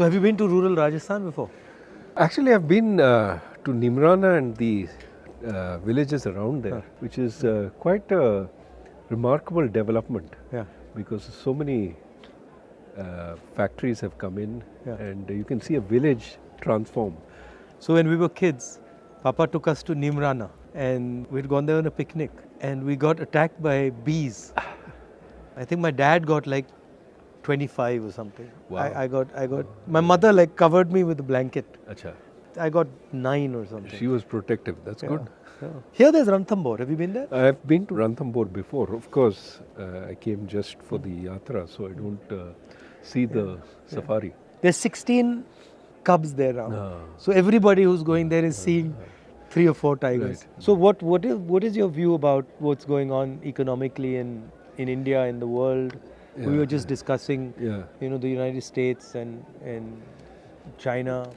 So have you been to rural Rajasthan before? Actually, I've been to Nimrana and the villages around there, which is quite a remarkable development. Yeah. Because so many factories have come in, Yeah. and you can see a village transform. So when we were kids, Papa took us to Nimrana and we'd gone there on a picnic and we got attacked by bees. I think my dad got like 25 or something. Wow. I got, my mother like covered me with a blanket. Acha. I got 9 or something. She was protective. That's good. Yeah. Here there's Ranthambore. Have you been there? I've been to Ranthambore before. Of course, I came just for the yatra, so I don't see the safari. There's 16 cubs there now. So everybody who's going there is seeing 3 or 4 tigers. Right. So what is your view about what's going on economically in India, in the world? We were just discussing, the United States and China.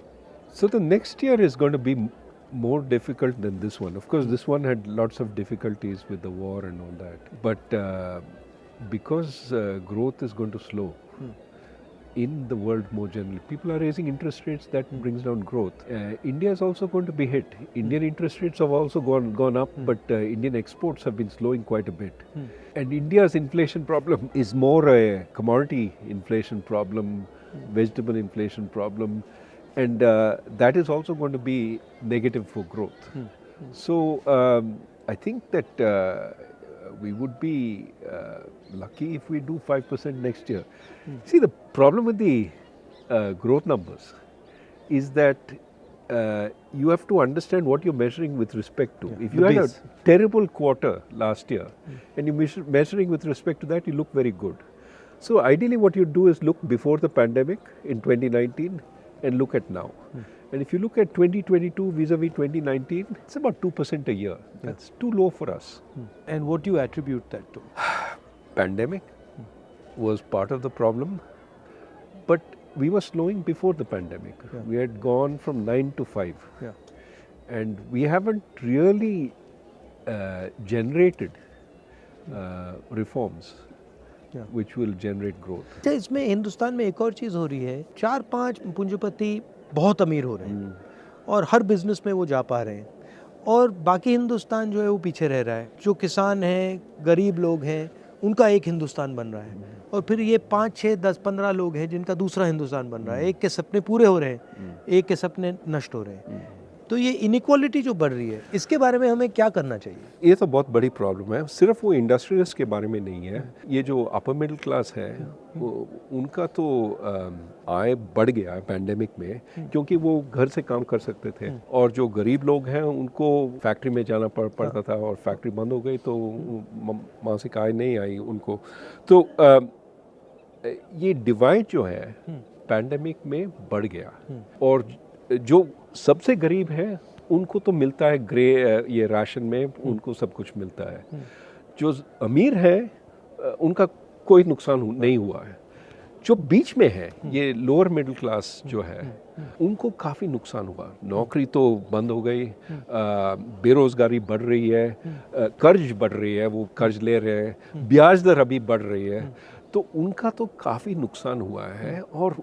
So the next year is going to be more difficult than this one. Of course, this one had lots of difficulties with the war and all that. But because growth is going to slow in the world more generally, people are raising interest rates, that brings down growth. India is also going to be hit. Indian interest rates have also gone up, but Indian exports have been slowing quite a bit. And India's inflation problem is more a commodity inflation problem, vegetable inflation problem. And that is also going to be negative for growth. So I think that we would be lucky if we do 5% next year. See, the problem with the growth numbers is that you have to understand what you're measuring with respect to. If you had a terrible quarter last year and you're measuring with respect to that, you look very good. So ideally what you do is look before the pandemic in 2019 and look at now. And if you look at 2022 vis-a-vis 2019, it's about 2% a year. That's too low for us. And what do you attribute that to? Pandemic was part of the problem, but we were slowing before the pandemic. We had gone from 9 to 5. And we haven't really generated reforms which will generate growth. इसमें हिंदुस्तान में एक और चीज़ हो रही है, 4-5 पूंजीपति बहुत अमीर हो रहे हैं और हर बिजनेस में वो जा पा रहे हैं और बाकी हिंदुस्तान जो है वो पीछे रह रहा है. जो किसान हैं, गरीब लोग हैं, उनका एक हिंदुस्तान बन रहा है और फिर ये 5, 6, 10, 15 लोग हैं जिनका दूसरा हिंदुस्तान बन रहा है. एक के सपने पूरे हो रहे हैं, एक के सपने नष्ट हो रहे हैं. तो ये इनइक्वालिटी जो बढ़ रही है, इसके बारे में हमें क्या करना चाहिए? ये तो बहुत बड़ी प्रॉब्लम है. सिर्फ वो इंडस्ट्रियलिस्ट के बारे में नहीं है. ये जो अपर मिडिल क्लास है, वो उनका तो आय बढ़ गया है पैंडेमिक में, क्योंकि वो घर से काम कर सकते थे. और जो गरीब लोग हैं उनको फैक्ट्री में जाना पड़ता था और फैक्ट्री बंद हो गई तो मासिक आय नहीं आई उनको. तो ये डिवाइड जो है पैंडेमिक में बढ़ गया. और जो सबसे गरीब है उनको तो मिलता है ये राशन में, उनको सब कुछ मिलता है. जो अमीर है उनका कोई नुकसान नहीं हुआ है. जो बीच में है, ये लोअर मिडिल क्लास जो है, उनको काफ़ी नुकसान हुआ. नौकरी तो बंद हो गई, बेरोज़गारी बढ़ रही है, कर्ज बढ़ रही है, वो कर्ज ले रहे हैं, ब्याज दर अभी बढ़ रही है. तो उनका तो काफ़ी नुकसान हुआ है और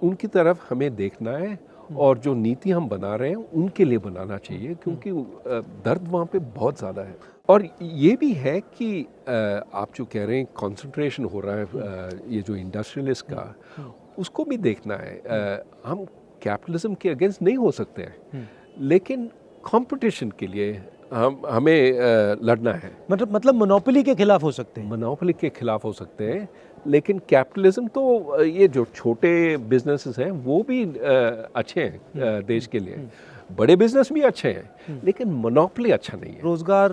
उनकी तरफ हमें देखना है. और जो नीति हम बना रहे हैं उनके लिए बनाना चाहिए, क्योंकि दर्द वहाँ पे बहुत ज़्यादा है. और ये भी है कि आप जो कह रहे हैं कंसंट्रेशन हो रहा है ये जो इंडस्ट्रियलिस्ट का, उसको भी देखना है. हम कैपिटलिज्म के अगेंस्ट नहीं हो सकते हैं, लेकिन कंपटीशन के लिए हमें लड़ना है. मतलब मोनोपोली के खिलाफ हो सकते हैं. मोनोपोली के खिलाफ हो सकते हैं, लेकिन कैपिटलिज्म तो ये जो छोटे बिजनेसेस हैं वो भी अच्छे हैं देश के लिए. बड़े बिजनेस भी अच्छे हैं, लेकिन मोनोपोली अच्छा नहीं है. रोजगार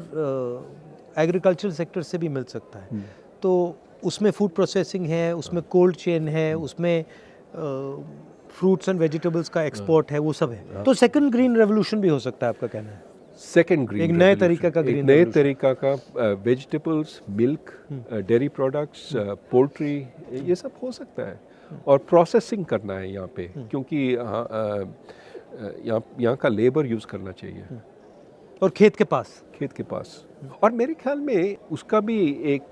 एग्रीकल्चर सेक्टर से भी मिल सकता है. तो उसमें फूड प्रोसेसिंग है, उसमें कोल्ड चेन है, उसमें फ्रूट्स एंड वेजिटेबल्स का एक्सपोर्ट है, वो सब है. तो सेकंड ग्रीन रेवोल्यूशन भी हो सकता है, आपका कहना है? सेकेंड ग्रीन, एक नए तरीका का ग्रीन, नए तरीका का vegetables, milk, dairy products, poultry, ये सब हो सकता है. और प्रोसेसिंग करना है यहाँ पे, क्योंकि यहाँ का लेबर यूज़ करना चाहिए. और खेत के पास. और मेरे ख्याल में उसका भी एक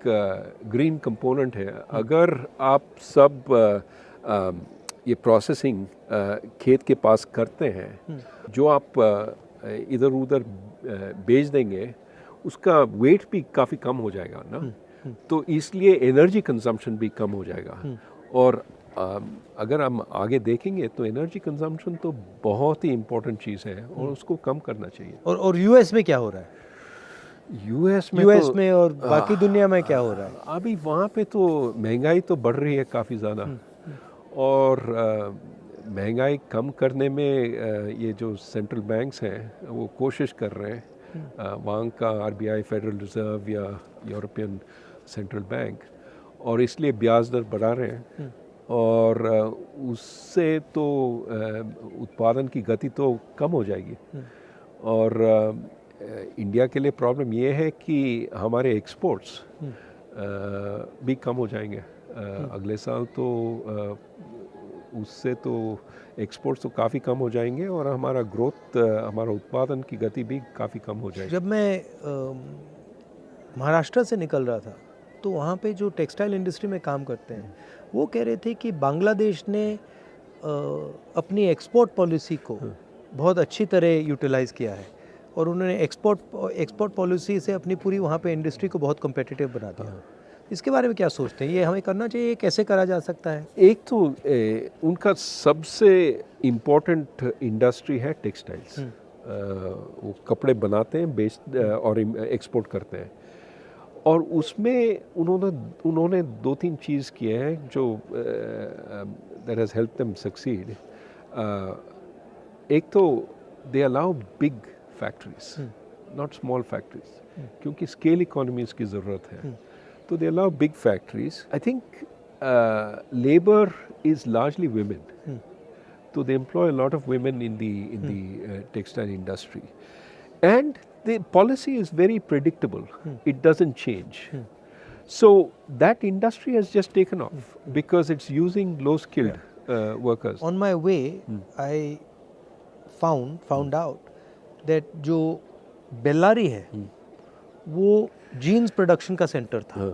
ग्रीन कंपोनेंट है. अगर आप सब ये प्रोसेसिंग खेत के पास करते हैं, जो आप इधर उधर बेच देंगे उसका वेट भी काफ़ी कम हो जाएगा ना, तो इसलिए एनर्जी कंजम्पशन भी कम हो जाएगा। और अगर हम आगे देखेंगे तो एनर्जी कंजम्पशन तो बहुत ही इम्पोर्टेंट चीज़ है और उसको कम करना चाहिए। और यूएस में क्या हो रहा है? यूएस में और बाकी दुनिया में क्या हो रहा है? अभी वहाँ पे तो महंगाई तो बढ़ रही है काफ़ी ज़्यादा, और महंगाई कम करने में ये जो सेंट्रल बैंक्स हैं वो कोशिश कर रहे हैं, वहाँ का RBI फेडरल रिजर्व या यूरोपियन सेंट्रल बैंक, और इसलिए ब्याज दर बढ़ा रहे हैं, और उससे तो उत्पादन की गति तो कम हो जाएगी। और इंडिया के लिए प्रॉब्लम ये है कि हमारे एक्सपोर्ट्स भी कम हो जाएंगे अगले साल, तो उससे तो एक्सपोर्ट्स तो काफ़ी कम हो जाएंगे और हमारा ग्रोथ, हमारा उत्पादन की गति भी काफ़ी कम हो जाएगी। जब मैं महाराष्ट्र से निकल रहा था तो वहाँ पे जो टेक्सटाइल इंडस्ट्री में काम करते हैं वो कह रहे थे कि बांग्लादेश ने अपनी एक्सपोर्ट पॉलिसी को बहुत अच्छी तरह यूटिलाइज़ किया है और उन्होंने एक्सपोर्ट पॉलिसी से अपनी पूरी वहाँ पे इंडस्ट्री को बहुत कम्पिटिटिव बना दिया। इसके बारे में क्या सोचते हैं? ये हमें करना चाहिए, कैसे करा जा सकता है? एक तो उनका सबसे इम्पोर्टेंट इंडस्ट्री है टेक्सटाइल्स। वो कपड़े बनाते हैं, बेच और एक्सपोर्ट करते हैं, और उसमें उन्होंने 2-3 चीज़ किए हैं जो that has help them succeed. एक तो they allow big factories, not small factories, क्योंकि स्केल इकोनॉमीज की ज़रूरत है, तो they allow big factories. I think labor is largely women, so they employ a lot of women in the textile industry, and the policy is very predictable. It doesn't change. So that industry has just taken off because it's using low-skilled workers. On my way, I found out that जो बेल्लारी है वो jeans production का centre था,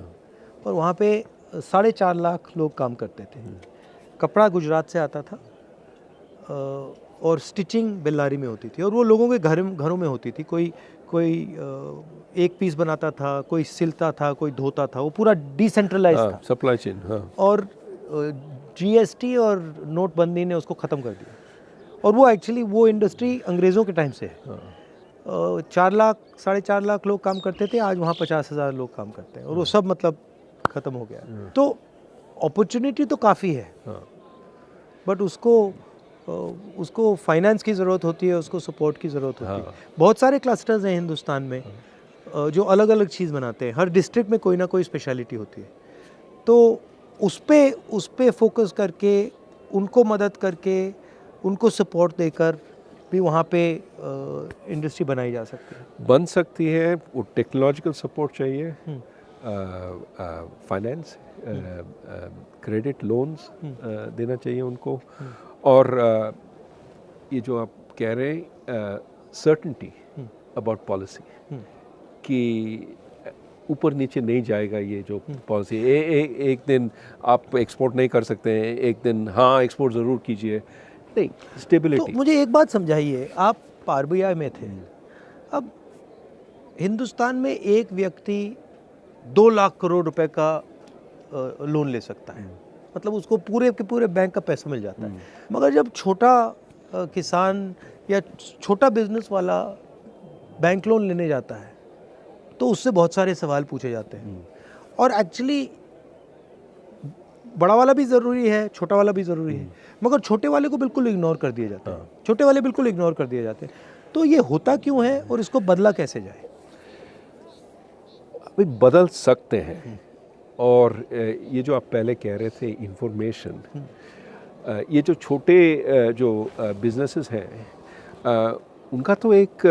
और वहाँ पे 4.5 लाख लोग काम करते थे। कपड़ा गुजरात से आता था और स्टिचिंग बेल्लारी में होती थी, और वो लोगों के घरों में होती थी। कोई एक पीस बनाता था, कोई सिलता था, कोई धोता था, वो पूरा डिसेंट्रलाइज था सप्लाई चेन। और GST और नोटबंदी ने उसको ख़त्म कर दिया, और वो एक्चुअली वो इंडस्ट्री अंग्रेज़ों के टाइम से है। 4.5 लाख लोग काम करते थे, आज वहाँ 50,000 लोग काम करते हैं, और वो सब मतलब ख़त्म हो गया। तो अपॉर्चुनिटी तो काफ़ी है, बट उसको फाइनेंस की ज़रूरत होती है, उसको सपोर्ट की ज़रूरत होती है। बहुत सारे क्लस्टर्स हैं हिंदुस्तान में जो अलग अलग चीज़ बनाते हैं, हर डिस्ट्रिक्ट में कोई ना कोई स्पेशलिटी होती है, तो उस पे फोकस करके, उनको मदद करके, उनको सपोर्ट देकर भी वहाँ पे इंडस्ट्री बनाई जा सकती है, बन सकती है। वो टेक्नोलॉजिकल सपोर्ट चाहिए, फाइनेंस, क्रेडिट लोन्स देना चाहिए उनको, और ये जो आप कह रहे हैं सर्टेनिटी अबाउट पॉलिसी, कि ऊपर नीचे नहीं जाएगा ये जो पॉलिसी, एक दिन आप एक्सपोर्ट नहीं कर सकते हैं, एक दिन हाँ एक्सपोर्ट ज़रूर कीजिए, नहीं, स्टेबिलिटी। तो मुझे एक बात समझाइए, आप RBI में थे, अब हिंदुस्तान में एक व्यक्ति 2 लाख करोड़ रुपए का लोन ले सकता है, मतलब उसको पूरे के पूरे बैंक का पैसा मिल जाता है, मगर जब छोटा किसान या छोटा बिजनेस वाला बैंक लोन लेने जाता है तो उससे बहुत सारे सवाल पूछे जाते हैं, और एक्चुअली बड़ा वाला भी ज़रूरी है, छोटा वाला भी ज़रूरी है, मगर छोटे वाले को बिल्कुल इग्नोर कर दिया जाता है, छोटे वाले बिल्कुल इग्नोर कर दिए जाते हैं। तो ये होता क्यों है और इसको बदला कैसे जाए? अभी बदल सकते हैं, और ये जो आप पहले कह रहे थे इंफॉर्मेशन, ये जो छोटे जो बिजनेसेस हैं उनका तो एक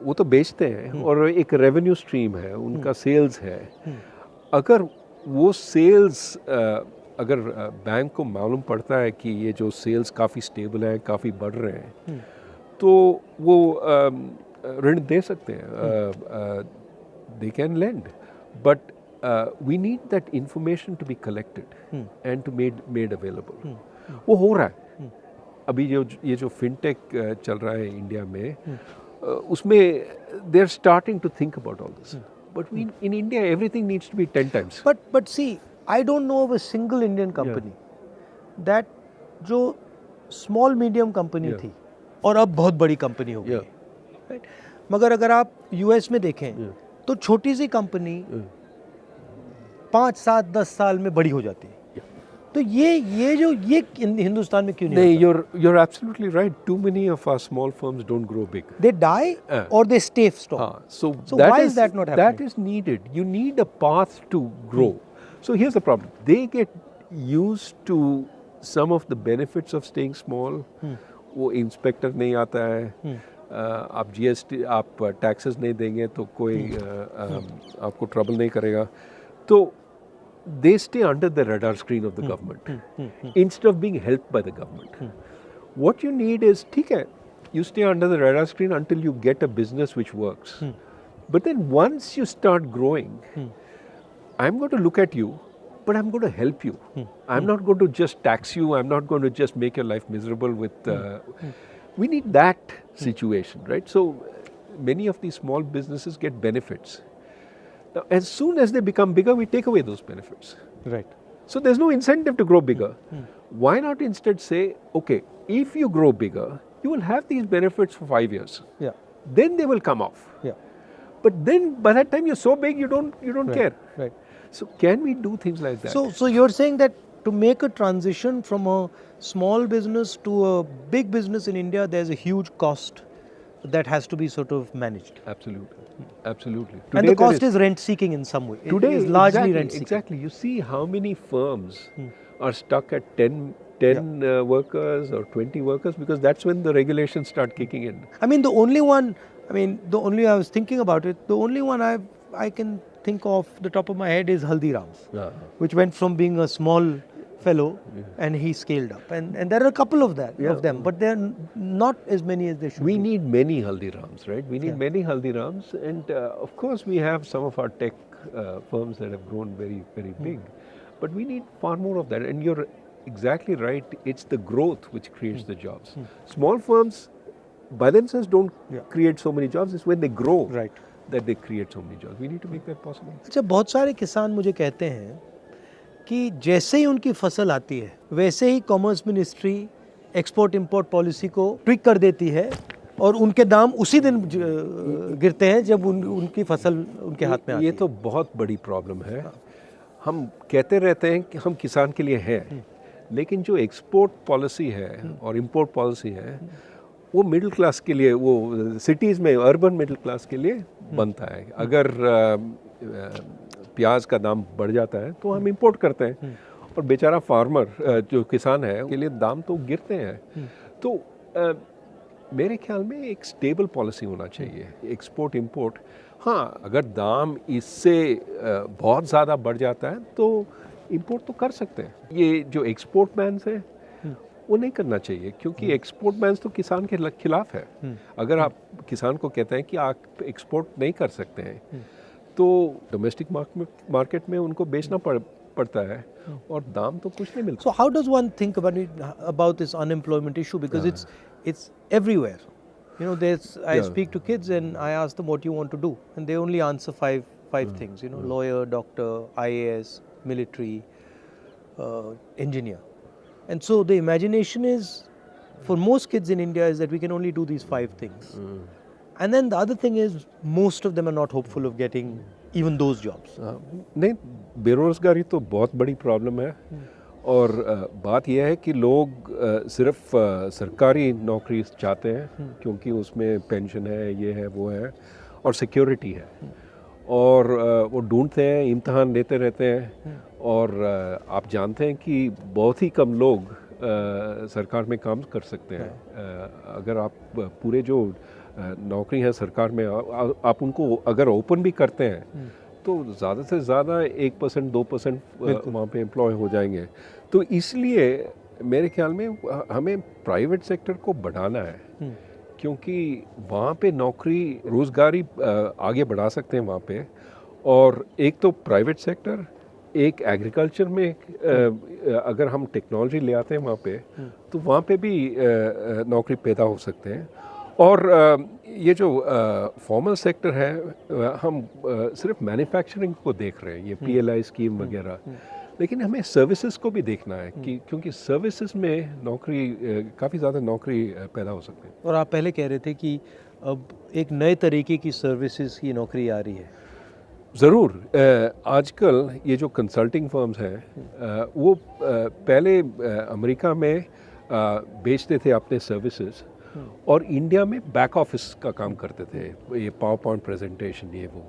वो तो बेचते हैं और एक रेवेन्यू स्ट्रीम है, उनका सेल्स है। अगर वो सेल्स अगर बैंक को मालूम पड़ता है कि ये जो सेल्स काफ़ी स्टेबल है, काफ़ी बढ़ रहे हैं, तो वो ऋण दे सकते हैं, they can lend, but we need that information to be collected and to made available. वो हो रहा है. अभी ये जो फिनटेक चल रहा है इंडिया में, उसमें they are starting to think about all this. But in India everything needs to be 10 times. But see, I don't know of a single Indian company that जो small medium company थी और अब बहुत बड़ी company हो गई, right? मगर अगर आप US में देखें तो छोटी सी कंपनी 5, 7, 10 साल में बड़ी हो जाती है. तो ये हिंदुस्तान में क्यों नहीं होता? You're absolutely right. Too many of our small firms don't grow big. They die or they stop. So why is that not happening? That is needed. You need a path to grow. So here's the problem. They get used to some of the benefits of staying small. वो inspector नहीं आता है, आप GST, आप taxes नहीं देंगे तो कोई आपको ट्रबल नहीं करेगा. तो they stay under the radar screen of the government instead of being helped by the government. What you need is, ठीक है, you stay under the radar screen until you get a business which works. But then once you start growing, I'm going to look at you, but I'm going to help you. I'm not going to just tax you. I'm not going to just make your life miserable with... We need that situation, right? So many of these small businesses get benefits. Now, as soon as they become bigger, we take away those benefits. Right. So there's no incentive to grow bigger. Why not instead say, okay, if you grow bigger, you will have these benefits for 5 years. Yeah. Then they will come off. Yeah. But then by that time you're so big, you don't care. Right. So can we do things like that? So you're saying that to make a transition from a small business to a big business in India, there's a huge cost that has to be sort of managed. Absolutely. Absolutely. And the cost is rent seeking in some way. Today it is largely rent seeking. Exactly. You see how many firms are stuck at 10 workers or 20 workers, because that's when the regulations start kicking in. I was thinking about it, the only one I can think of the top of my head is Haldiram's, which went from being a small fellow and he scaled up. And there are a couple of them, but there are not as many as there should be. We need many Haldirams, right? We need many Haldirams, and of course we have some of our tech firms that have grown very, very big. But we need far more of that, and you're exactly right, it's the growth which creates the jobs. Small firms by themselves don't create so many jobs, it's when they grow that they create so many jobs. We need to make that possible. अच्छा, बहुत सारे किसान मुझे कहते हैं कि जैसे ही उनकी फसल आती है वैसे ही commerce ministry export import policy को ट्विक कर देती है और उनके दाम उसी दिन गिरते हैं जब उनकी फसल उनके हाथ में आती है. ये तो बहुत बड़ी प्रॉब्लम है. हम कहते रहते हैं कि हम किसान के लिए हैं, लेकिन जो एक्सपोर्ट पॉलिसी है और इंपोर्ट पॉलिसी है वो मिडिल क्लास के लिए, वो सिटीज़ में अर्बन मिडिल क्लास के लिए बनता है. अगर प्याज का दाम बढ़ जाता है तो हम इंपोर्ट करते हैं और बेचारा फार्मर जो किसान है के लिए दाम तो गिरते हैं. तो मेरे ख्याल में एक स्टेबल पॉलिसी होना चाहिए एक्सपोर्ट इंपोर्ट. हाँ, अगर दाम इससे बहुत ज़्यादा बढ़ जाता है तो इंपोर्ट तो कर सकते हैं. ये जो एक्सपोर्ट बैन्स हैं वो नहीं करना चाहिए, क्योंकि एक्सपोर्ट बैन्स तो किसान के खिलाफ है. अगर आप किसान को कहते हैं कि आप एक्सपोर्ट नहीं कर सकते हैं तो डोमेस्टिक मार्केट में उनको बेचना पड़ता है और दाम तो कुछ नहीं मिलता. So how does one think about this unemployment issue, because it's everywhere. You know, I speak to kids and I ask them what you want to do, and they only answer five things. You know, lawyer, doctor, IAS, military, engineer. And so the imagination is, for most kids in India, is that we can only do these 5 things. And then the other thing is, most of them are not hopeful of getting even those jobs. नहीं, बेरोजगारी तो बहुत बड़ी problem है. और बात यह है कि लोग सिर्फ सरकारी नौकरी चाहते हैं क्योंकि उसमें पेंशन है, ये है, वो है और सिक्योरिटी है. और वो ढूंढते हैं, इम्तहान देते रहते हैं. और आप जानते हैं कि बहुत ही कम लोग सरकार में काम कर सकते हैं. अगर आप पूरे जो नौकरी है सरकार में आप उनको अगर ओपन भी करते हैं तो ज़्यादा से ज़्यादा 1%, 2% वहाँ पे एम्प्लॉय हो जाएंगे. तो इसलिए मेरे ख्याल में हमें प्राइवेट सेक्टर को बढ़ाना है, क्योंकि वहाँ पे नौकरी रोज़गारी आगे बढ़ा सकते हैं वहाँ पे. और एक तो प्राइवेट सेक्टर, एक एग्रीकल्चर में अगर हम टेक्नोलॉजी ले आते हैं वहाँ पे तो वहाँ पे भी नौकरी पैदा हो सकते हैं। और ये जो फॉर्मल सेक्टर है हम सिर्फ मैन्युफैक्चरिंग को देख रहे हैं, ये PLI स्कीम वगैरह, लेकिन हमें सर्विसेज को भी देखना है कि क्योंकि सर्विसेज में नौकरी काफ़ी ज़्यादा नौकरी पैदा हो सकती है। और आप पहले कह रहे थे कि अब एक नए तरीके की सर्विसेज की नौकरी आ रही है। ज़रूर। आजकल ये जो कंसल्टिंग फर्म्स हैं वो पहले अमेरिका में बेचते थे अपने सर्विसेज और इंडिया में बैक ऑफिस का काम करते थे, ये पावर पॉइंट प्रेजेंटेशन ये वो।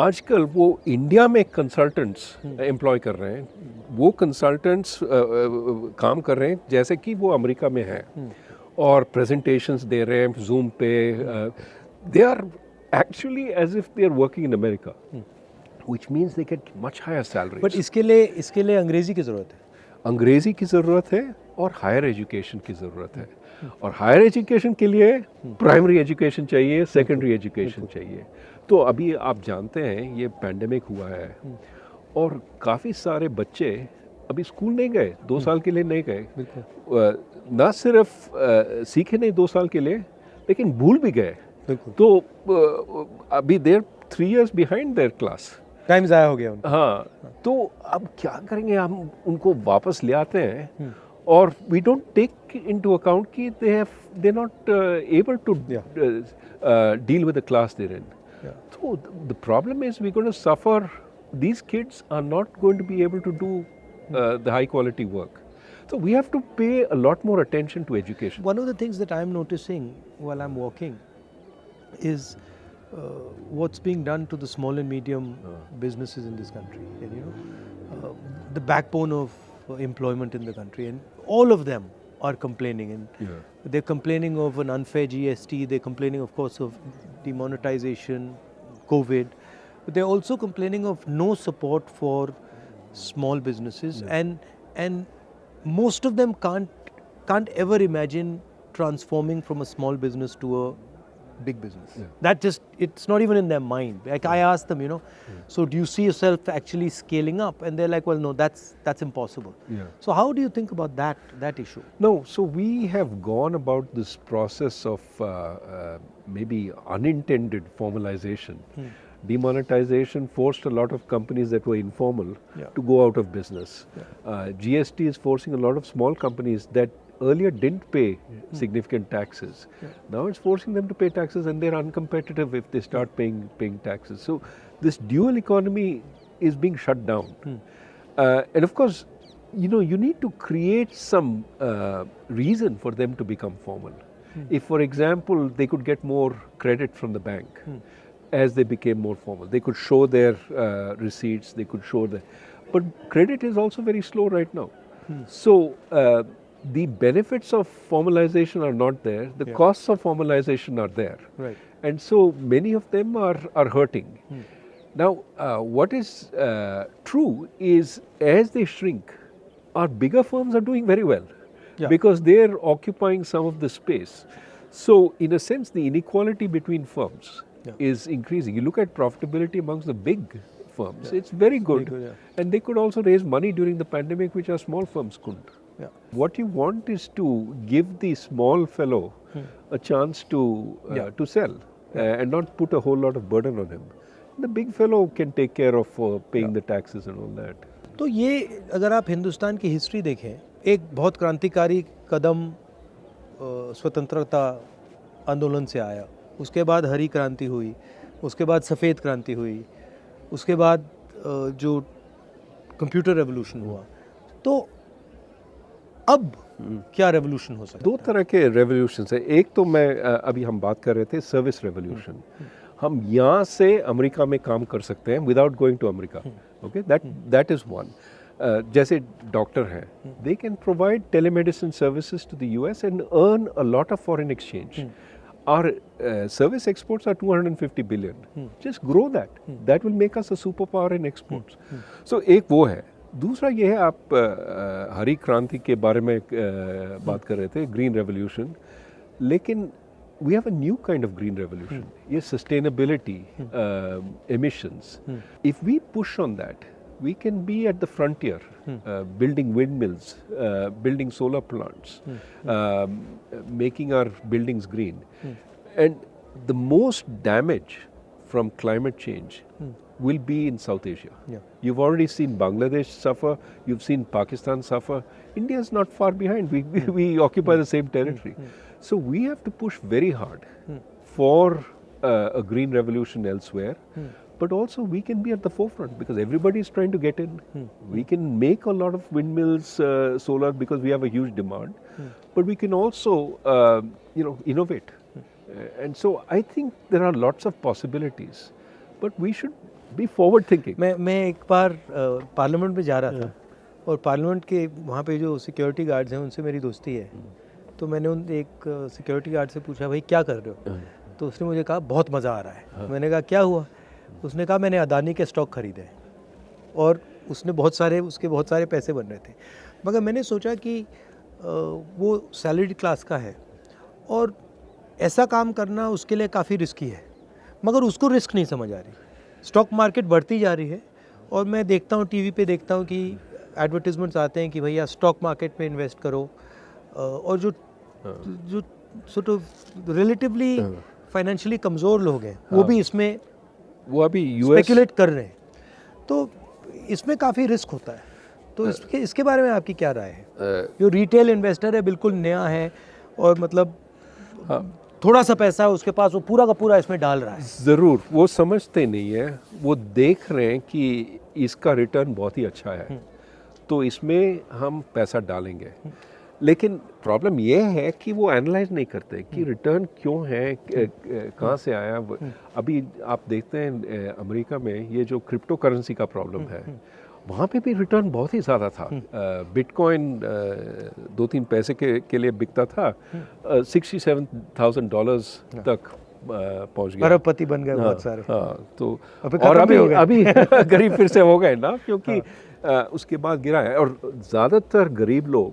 आजकल वो इंडिया में कंसल्टेंट्स एम्प्लॉय कर रहे हैं, वो कंसल्टेंट्स काम कर रहे हैं जैसे कि वो अमेरिका में हैं और प्रेजेंटेशंस दे रहे हैं जूम पे। They are actually as if they are working in America, which means they get much higher salaries. But इसके लिए अंग्रेजी की ज़रूरत है। अंग्रेजी की ज़रूरत है और हायर एजुकेशन की ज़रूरत है। और हायर एजुकेशन के लिए प्राइमरी एजुकेशन चाहिए, सेकेंडरी एजुकेशन चाहिए। तो अभी आप जानते हैं ये पैंडेमिक हुआ है और काफ़ी सारे बच्चे अभी स्कूल नहीं गए, 2 साल के लिए नहीं गए। ना सिर्फ सीखे नहीं 2 साल के लिए, लेकिन भूल भी गए। तो अभी देर 3 years behind there class, time ज़ाया हो गया उनका। हाँ, तो अब क्या करेंगे, हम उनको वापस ले आते हैं और we don't take into account कि they not able to deal with the class they're in. So the problem is we're going to suffer. These kids are not going to be able to do the high quality work. So we have to pay a lot more attention to education. One of the things that I'm noticing while I'm walking is what's being done to the small and medium businesses in this country. And you know, the backbone of employment in the country, and all of them are complaining, and they're complaining of an unfair GST. They're complaining, of course, of demonetization, COVID, but they're also complaining of no support for small businesses, and most of them can't ever imagine transforming from a small business to a big business. That just, it's not even in their mind. Like I asked them, you know, so do you see yourself actually scaling up? And they're like, well, no, that's impossible. So how do you think about that issue? No, so we have gone about this process of maybe unintended formalization. Demonetization forced a lot of companies that were informal to go out of business. GST is forcing a lot of small companies that earlier didn't pay significant taxes. Now it's forcing them to pay taxes, and they're uncompetitive if they start paying taxes. So this dual economy is being shut down. And of course, you know, you need to create some reason for them to become formal. If, for example, they could get more credit from the bank as they became more formal, they could show their receipts, they could show but credit is also very slow right now. So the benefits of formalization are not there, the costs of formalization are there. Right. And so many of them are hurting. Now, what is true is as they shrink, our bigger firms are doing very well because they're occupying some of the space. So in a sense, the inequality between firms is increasing. You look at profitability amongst the big firms, it's very good. And they could also raise money during the pandemic, which our small firms couldn't. What you want is to give the small fellow a chance to sell and not put a whole lot of burden on him. The big fellow can take care of paying the taxes and all that. तो ये अगर आप हिंदुस्तान की history देखें, एक बहुत क्रांतिकारी कदम स्वतंत्रता आंदोलन से आया, उसके बाद हरी क्रांति हुई, उसके बाद सफ़ेद क्रांति हुई, उसके बाद जो कंप्यूटर रेवोल्यूशन हुआ, तो अब क्या रेवोल्यूशन हो सकता है? 2 तरह के रेवोल्यूशन है। एक तो मैं अभी हम बात कर रहे थे सर्विस रेवोल्यूशन। हम यहाँ से अमेरिका में काम कर सकते हैं without going to America. Okay, that is one. जैसे डॉक्टर हैं, they can provide telemedicine services to the US and earn a lot of foreign exchange. Our service exports are 250 billion. Just grow that. That will make us a superpower in exports. So एक वो है। दूसरा ये है, आप हरी क्रांति के बारे में बात कर रहे थे, ग्रीन रेवोल्यूशन, लेकिन we have a new kind of green revolution. Yes, sustainability, emissions. If we push on that, we can be at the frontier, building windmills, building solar plants, making our buildings green. And the most damage from climate change will be in South Asia. You've already seen Bangladesh suffer, you've seen Pakistan suffer. India is not far behind. We occupy the same territory. So we have to push very hard for a green revolution elsewhere. But also we can be at the forefront because everybody is trying to get in. We can make a lot of windmills, solar, because we have a huge demand. But we can also, innovate. And so I think there are lots of possibilities. But we should be forward thinking. मैं एक बार parliament में जा रहा था और parliament के वहाँ पे जो सिक्योरिटी गार्ड्स हैं उनसे मेरी दोस्ती है. तो मैंने उन एक सिक्योरिटी गार्ड से पूछा भाई क्या कर रहे हो. तो उसने मुझे कहा बहुत मज़ा आ रहा है. मैंने कहा क्या हुआ. उसने कहा मैंने अदानी के स्टॉक खरीदे हैं और उसके बहुत सारे पैसे बन रहे थे. मगर मैंने सोचा कि वो सैलरीड क्लास का है और ऐसा काम करना उसके लिए काफ़ी रिस्की है. मगर उसको रिस्क नहीं समझ आ रही. स्टॉक मार्केट बढ़ती जा रही है और मैं देखता हूँ टीवी पे देखता हूँ कि एडवर्टीजमेंट्स आते हैं कि भैया स्टॉक मार्केट में इन्वेस्ट करो. और जो सॉर्ट ऑफ रिलेटिवली फाइनेंशियली कमज़ोर लोग हैं वो भी इसमें वो अभी स्पेकुलेट कर रहे हैं. तो इसमें काफ़ी रिस्क होता है. तो इसके बारे में आपकी क्या राय है. जो रिटेल इन्वेस्टर है बिल्कुल नया है और मतलब थोड़ा सा पैसा है उसके पास, वो पूरा का पूरा इसमें डाल रहा है. ज़रूर वो समझते नहीं है. वो देख रहे हैं कि इसका रिटर्न बहुत ही अच्छा है तो इसमें हम पैसा डालेंगे. लेकिन प्रॉब्लम ये है कि वो एनालाइज नहीं करते कि रिटर्न क्यों है, कहाँ से आया. अभी आप देखते हैं अमेरिका में ये जो क्रिप्टो करेंसी का प्रॉब्लम है वहाँ पे भी रिटर्न बहुत ही ज़्यादा था. बिटकॉइन 2-3 पैसे के लिए बिकता था, $67,000 तक पहुँच गया. अरबपति बन गए बहुत सारे. तो और अभी गरीब फिर से हो गए ना, क्योंकि उसके बाद गिरा है. और ज़्यादातर गरीब लोग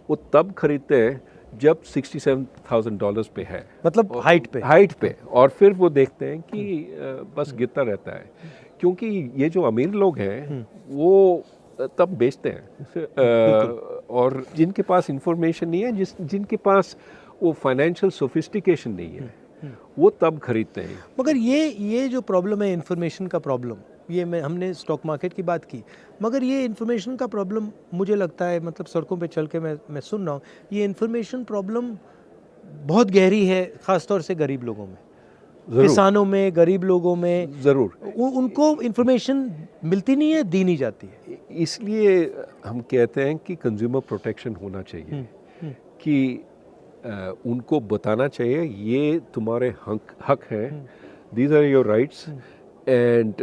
वो तब खरीदते हैं जब $67,000 पे है, मतलब हाइट पे. और फिर वो देखते हैं कि बस गिरता रहता है. क्योंकि ये जो अमीर लोग हैं वो तब बेचते हैं और जिनके पास इंफॉर्मेशन नहीं है, जिनके पास वो फाइनेंशियल सोफिस्टिकेशन नहीं है वो तब खरीदते हैं. मगर ये जो प्रॉब्लम है इंफॉर्मेशन का प्रॉब्लम, ये हमने स्टॉक मार्केट की बात की, मगर ये इंफॉर्मेशन का प्रॉब्लम मुझे लगता है, मतलब सड़कों पे चल के मैं सुन रहा हूँ, ये इंफॉर्मेशन प्रॉब्लम बहुत गहरी है, ख़ास तौर से गरीब लोगों में, किसानों में, गरीब लोगों में. ज़रूर उनको इंफॉर्मेशन मिलती नहीं है, दी नहीं जाती है. इसलिए हम कहते हैं कि कंज्यूमर प्रोटेक्शन होना चाहिए, कि उनको बताना चाहिए ये तुम्हारे हक हैं, these are your rights, and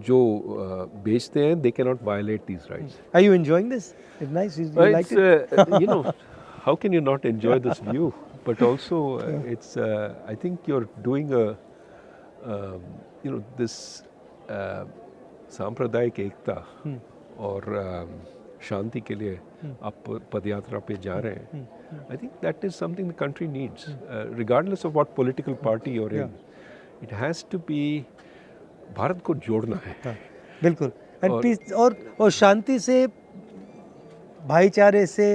जो बेचते हैं they can not violate these rights. Are you enjoying this? It's nice. You like it? You know, how can you not enjoy this view? But also it's I think you're doing this सांप्रदायिक एकता और शांति के लिए आप पदयात्रा पे जा रहे हैं. I think that is something the country needs, regardless of what political party you're in. It has to be, Bharat को जोड़ना है. बिल्कुल. एंड पीस और शांति से, भाईचारे से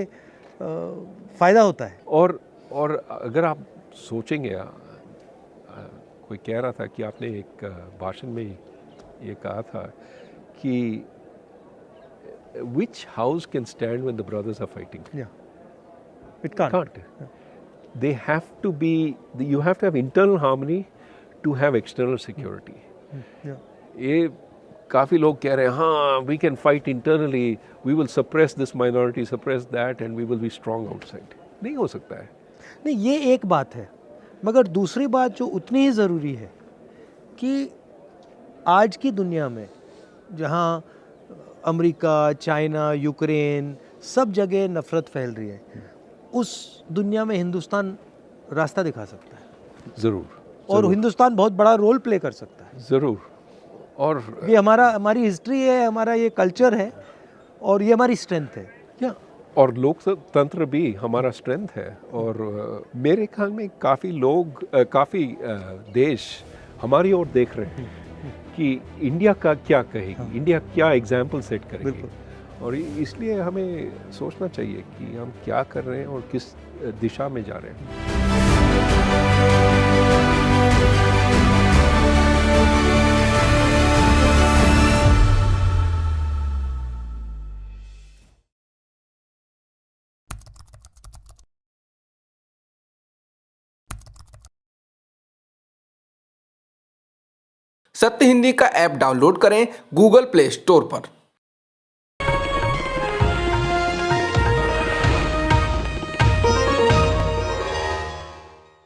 फ़ायदा होता है. और अगर आप सोचेंगे, कोई कह रहा था कि आपने एक भाषण में ये कहा था कि which house can stand when the brothers are fighting? Yeah, it can't. They have to be, you have to have internal harmony to have external security. ये काफ़ी लोग कह रहे हैं हाँ we can fight internally, we will suppress this minority, suppress that, and we will be strong outside. नहीं हो सकता है. नहीं, ये एक बात है, मगर दूसरी बात जो उतनी ही ज़रूरी है कि आज की दुनिया में जहाँ अमेरिका, चाइना, यूक्रेन, सब जगह नफ़रत फैल रही है, उस दुनिया में हिंदुस्तान रास्ता दिखा सकता है. ज़रूर. और हिंदुस्तान बहुत बड़ा रोल प्ले कर सकता है. ज़रूर. और ये हमारी हिस्ट्री है, हमारा ये कल्चर है और ये हमारी स्ट्रेंथ है. और लोकतंत्र भी हमारा स्ट्रेंथ है। और मेरे ख्याल में काफ़ी लोग काफ़ी देश हमारी ओर देख रहे हैं कि इंडिया का क्या कहेगी, इंडिया क्या एग्जाम्पल सेट करेगी। और इसलिए हमें सोचना चाहिए कि हम क्या कर रहे हैं और किस दिशा में जा रहे हैं। सत्य हिंदी का ऐप डाउनलोड करें गूगल प्ले स्टोर पर।